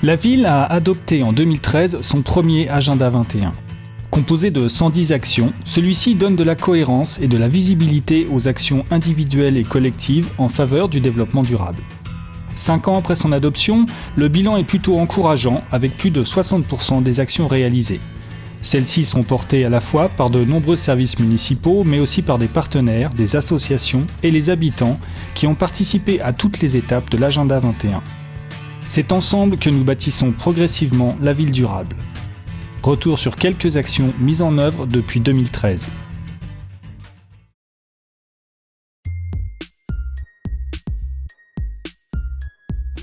La ville a adopté en 2013 son premier Agenda 21. Composé de 110 actions, celui-ci donne de la cohérence et de la visibilité aux actions individuelles et collectives en faveur du développement durable. 5 ans après son adoption, le bilan est plutôt encourageant avec plus de 60% des actions réalisées. Celles-ci sont portées à la fois par de nombreux services municipaux, mais aussi par des partenaires, des associations et les habitants qui ont participé à toutes les étapes de l'Agenda 21. C'est ensemble que nous bâtissons progressivement la ville durable. Retour sur quelques actions mises en œuvre depuis 2013.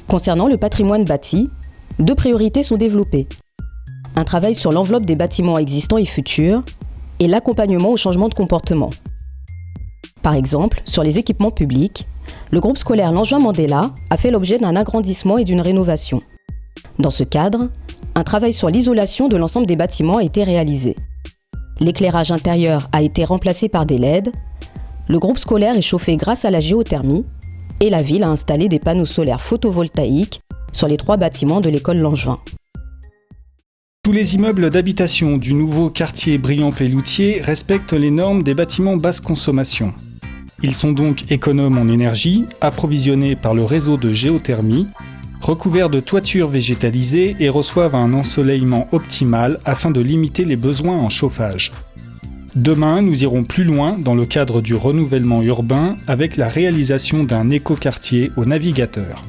Concernant le patrimoine bâti, 2 priorités sont développées. Un travail sur l'enveloppe des bâtiments existants et futurs et l'accompagnement au changement de comportement. Par exemple, sur les équipements publics, le groupe scolaire Langevin Mandela a fait l'objet d'un agrandissement et d'une rénovation. Dans ce cadre, un travail sur l'isolation de l'ensemble des bâtiments a été réalisé. L'éclairage intérieur a été remplacé par des LED, le groupe scolaire est chauffé grâce à la géothermie et la ville a installé des panneaux solaires photovoltaïques sur les 3 bâtiments de l'école Langevin. Tous les immeubles d'habitation du nouveau quartier Briand-Pelloutier respectent les normes des bâtiments basse consommation. Ils sont donc économes en énergie, approvisionnés par le réseau de géothermie, recouverts de toitures végétalisées et reçoivent un ensoleillement optimal afin de limiter les besoins en chauffage. Demain, nous irons plus loin dans le cadre du renouvellement urbain avec la réalisation d'un écoquartier au Navigateur.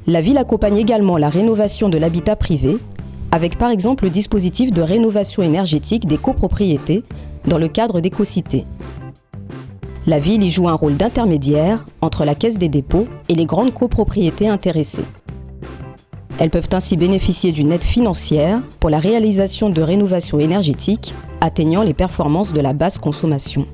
La ville accompagne également la rénovation de l'habitat privé, avec par exemple le dispositif de rénovation énergétique des copropriétés dans le cadre d'Écocités. La ville y joue un rôle d'intermédiaire entre la Caisse des dépôts et les grandes copropriétés intéressées. Elles peuvent ainsi bénéficier d'une aide financière pour la réalisation de rénovations énergétiques atteignant les performances de la basse consommation.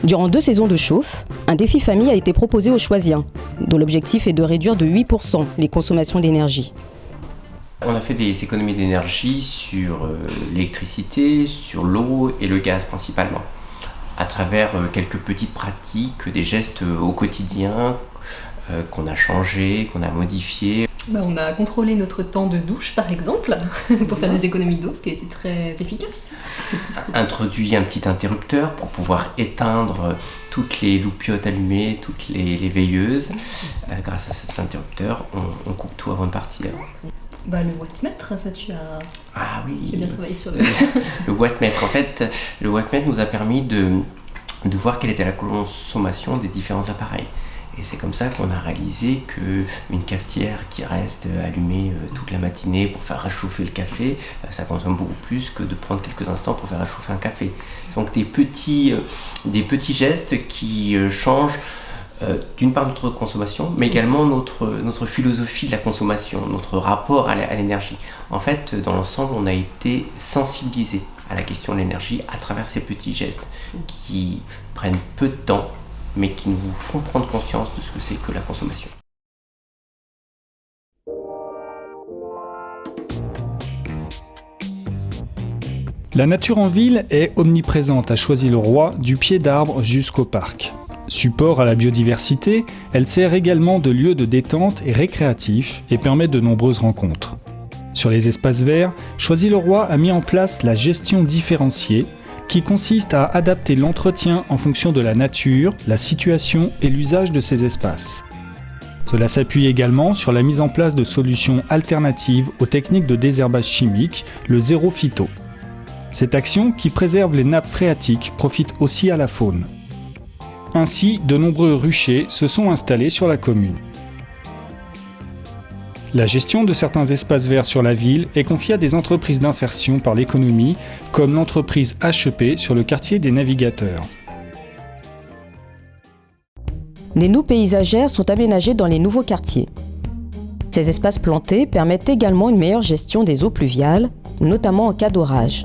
Durant 2 saisons de chauffe, un défi famille a été proposé aux Choisiens, dont l'objectif est de réduire de 8% les consommations d'énergie. On a fait des économies d'énergie sur l'électricité, sur l'eau et le gaz principalement, à travers quelques petites pratiques, des gestes au quotidien qu'on a changés, qu'on a modifiés. On a contrôlé notre temps de douche par exemple, pour faire des économies d'eau, ce qui a été très efficace. Introduit un petit interrupteur pour pouvoir éteindre toutes les loupiottes allumées, toutes les veilleuses. Grâce à cet interrupteur, on coupe tout avant de partir. Le wattmètre, ça tu as... Ah oui. Tu as bien travaillé sur le wattmètre. En fait, le wattmètre nous a permis de voir quelle était la consommation des différents appareils. Et c'est comme ça qu'on a réalisé qu'une cafetière qui reste allumée toute la matinée pour faire réchauffer le café, ça consomme beaucoup plus que de prendre quelques instants pour faire réchauffer un café. Donc des petits gestes qui changent d'une part notre consommation, mais également notre philosophie de la consommation, notre rapport à l'énergie. En fait, dans l'ensemble, on a été sensibilisé à la question de l'énergie à travers ces petits gestes qui prennent peu de temps, mais qui nous font prendre conscience de ce que c'est que la consommation. La nature en ville est omniprésente à Choisy-le-Roi, du pied d'arbre jusqu'au parc. Support à la biodiversité, elle sert également de lieu de détente et récréatif et permet de nombreuses rencontres. Sur les espaces verts, Choisy-le-Roi a mis en place la gestion différenciée, qui consiste à adapter l'entretien en fonction de la nature, la situation et l'usage de ces espaces. Cela s'appuie également sur la mise en place de solutions alternatives aux techniques de désherbage chimique, le zéro phyto. Cette action, qui préserve les nappes phréatiques, profite aussi à la faune. Ainsi, de nombreux ruchers se sont installés sur la commune. La gestion de certains espaces verts sur la ville est confiée à des entreprises d'insertion par l'économie, comme l'entreprise HEP sur le quartier des Navigateurs. Des noues paysagères sont aménagées dans les nouveaux quartiers. Ces espaces plantés permettent également une meilleure gestion des eaux pluviales, notamment en cas d'orage.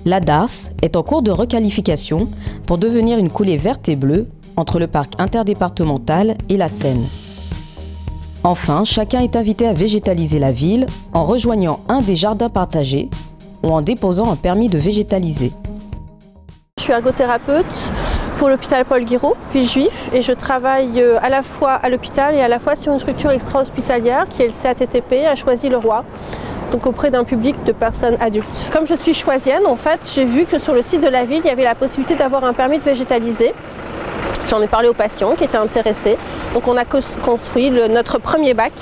La Darse est en cours de requalification pour devenir une coulée verte et bleue entre le parc interdépartemental et la Seine. Enfin, chacun est invité à végétaliser la ville en rejoignant un des jardins partagés ou en déposant un permis de végétaliser. Je suis ergothérapeute. pour l'hôpital Paul Guiraud, Villejuif, et je travaille à la fois à l'hôpital et à la fois sur une structure extra-hospitalière qui est le CATTP à Choisy-le-Roi, donc auprès d'un public de personnes adultes. Comme je suis choisienne, en fait, j'ai vu que sur le site de la ville, il y avait la possibilité d'avoir un permis de végétaliser. J'en ai parlé aux patients qui étaient intéressés. Donc on a construit notre premier bac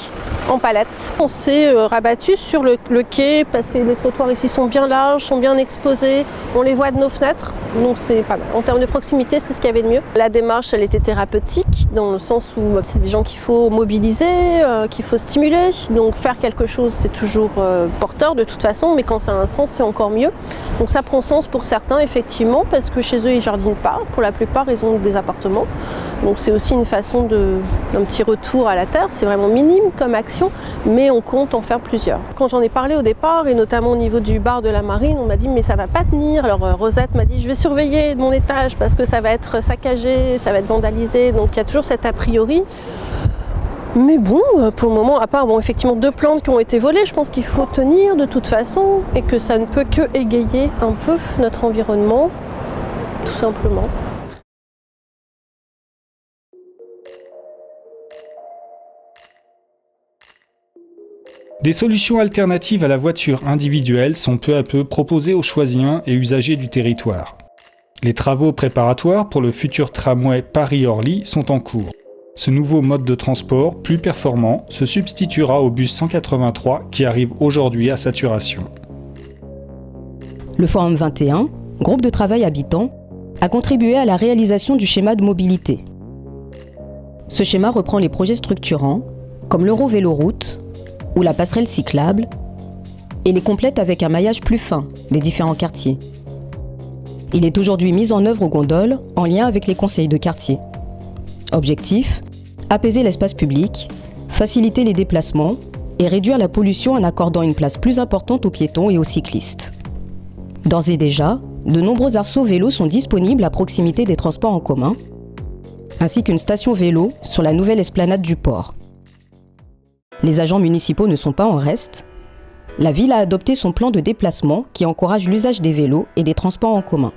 en palette. On s'est rabattu sur le quai parce que les trottoirs ici sont bien larges, sont bien exposés. On les voit de nos fenêtres, donc c'est pas mal. En termes de proximité, c'est ce qu'il y avait de mieux. La démarche, elle était thérapeutique dans le sens où c'est des gens qu'il faut mobiliser, qu'il faut stimuler. Donc faire quelque chose, c'est toujours porteur de toute façon, mais quand ça a un sens, c'est encore mieux. Donc ça prend sens pour certains, effectivement, parce que chez eux, ils jardinent pas. Pour la plupart, ils ont des appartements. Donc c'est aussi une façon d'un petit retour à la terre. C'est vraiment minime comme action, mais on compte en faire plusieurs. Quand j'en ai parlé au départ, et notamment au niveau du bar de la Marine, on m'a dit mais ça va pas tenir. Alors Rosette m'a dit je vais surveiller mon étage parce que ça va être saccagé, ça va être vandalisé. Donc il y a toujours cet a priori. Mais bon, pour le moment, à part effectivement 2 plantes qui ont été volées, je pense qu'il faut tenir de toute façon et que ça ne peut que égayer un peu notre environnement, tout simplement. Des solutions alternatives à la voiture individuelle sont peu à peu proposées aux choisiens et usagers du territoire. Les travaux préparatoires pour le futur tramway Paris-Orly sont en cours. Ce nouveau mode de transport, plus performant, se substituera au bus 183 qui arrive aujourd'hui à saturation. Le Forum 21, groupe de travail habitant, a contribué à la réalisation du schéma de mobilité. Ce schéma reprend les projets structurants, comme l'Eurovéloroute ou la passerelle cyclable, et les complète avec un maillage plus fin des différents quartiers. Il est aujourd'hui mis en œuvre aux gondoles en lien avec les conseils de quartier. Objectif : apaiser l'espace public, faciliter les déplacements et réduire la pollution en accordant une place plus importante aux piétons et aux cyclistes. D'ores et déjà, de nombreux arceaux vélos sont disponibles à proximité des transports en commun, ainsi qu'une station vélo sur la nouvelle esplanade du port. Les agents municipaux ne sont pas en reste. La ville a adopté son plan de déplacement qui encourage l'usage des vélos et des transports en commun.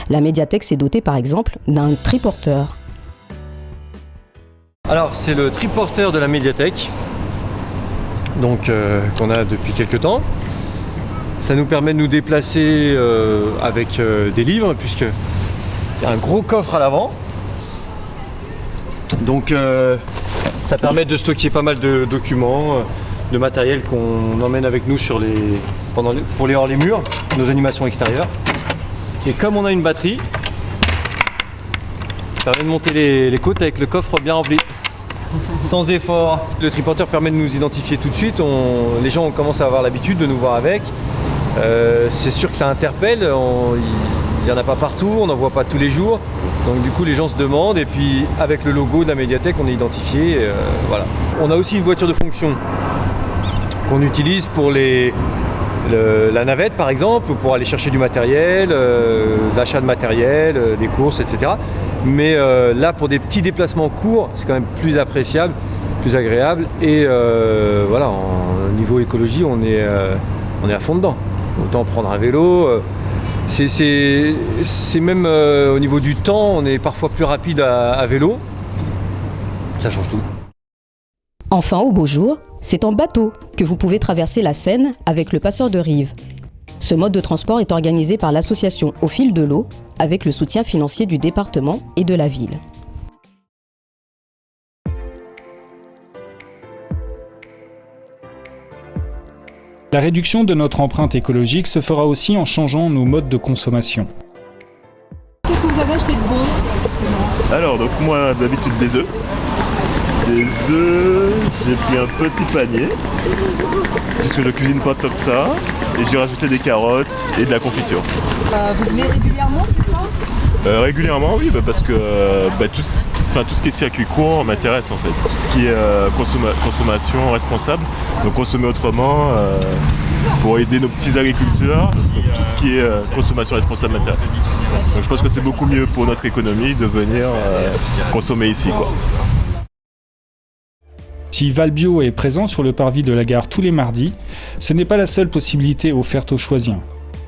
La médiathèque s'est dotée par exemple d'un triporteur. Alors c'est le triporteur de la médiathèque, donc qu'on a depuis quelques temps. Ça nous permet de nous déplacer avec des livres, puisqu'il y a un gros coffre à l'avant. Donc ça permet de stocker pas mal de documents, de matériel qu'on emmène avec nous pour les hors les murs, nos animations extérieures. Et comme on a une batterie, ça permet de monter les côtes avec le coffre bien rempli, sans effort. Le triporteur permet de nous identifier tout de suite, les gens commencent à avoir l'habitude de nous voir avec. C'est sûr que ça interpelle, il n'y en a pas partout, on n'en voit pas tous les jours. Donc du coup les gens se demandent et puis avec le logo de la médiathèque on est identifié. Voilà. On a aussi une voiture de fonction qu'on utilise pour la navette par exemple, ou pour aller chercher du matériel, l'achat de matériel, des courses, etc. Mais là pour des petits déplacements courts, c'est quand même plus appréciable, plus agréable et voilà, au niveau écologie on est à fond dedans. Autant prendre un vélo. C'est même au niveau du temps, on est parfois plus rapide à vélo. Ça change tout. Enfin, au beau jour, c'est en bateau que vous pouvez traverser la Seine avec le passeur de rive. Ce mode de transport est organisé par l'association Au fil de l'eau, avec le soutien financier du département et de la ville. La réduction de notre empreinte écologique se fera aussi en changeant nos modes de consommation. Qu'est-ce que vous avez acheté de bon ? Alors, donc moi, d'habitude, des œufs. Des œufs, j'ai pris un petit panier, puisque je cuisine pas tant que ça. Et j'ai rajouté des carottes et de la confiture. Vous venez régulièrement, c'est ça ? Régulièrement, oui, parce que tout ce qui est circuit court m'intéresse en fait. Tout ce qui est consommation responsable, donc consommer autrement pour aider nos petits agriculteurs. Donc, tout ce qui est consommation responsable m'intéresse. Donc je pense que c'est beaucoup mieux pour notre économie de venir consommer ici, quoi. Si Valbio est présent sur le parvis de la gare tous les mardis, ce n'est pas la seule possibilité offerte aux choisiens.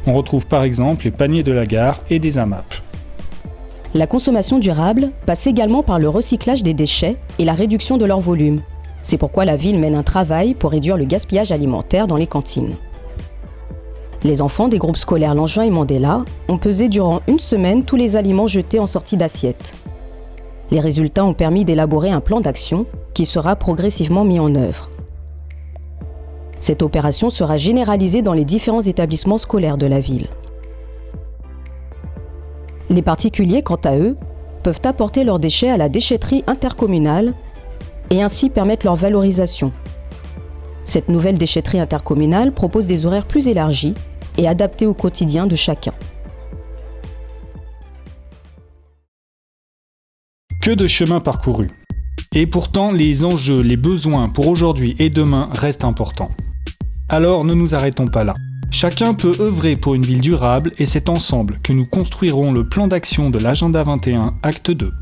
On retrouve par exemple les paniers de la gare et des AMAP. La consommation durable passe également par le recyclage des déchets et la réduction de leur volume. C'est pourquoi la ville mène un travail pour réduire le gaspillage alimentaire dans les cantines. Les enfants des groupes scolaires Langevin et Mandela ont pesé durant une semaine tous les aliments jetés en sortie d'assiette. Les résultats ont permis d'élaborer un plan d'action qui sera progressivement mis en œuvre. Cette opération sera généralisée dans les différents établissements scolaires de la ville. Les particuliers, quant à eux, peuvent apporter leurs déchets à la déchetterie intercommunale et ainsi permettre leur valorisation. Cette nouvelle déchetterie intercommunale propose des horaires plus élargis et adaptés au quotidien de chacun. Que de chemin parcouru. Et pourtant, les enjeux, les besoins pour aujourd'hui et demain restent importants. Alors ne nous arrêtons pas là. Chacun peut œuvrer pour une ville durable et c'est ensemble que nous construirons le plan d'action de l'Agenda 21, acte 2.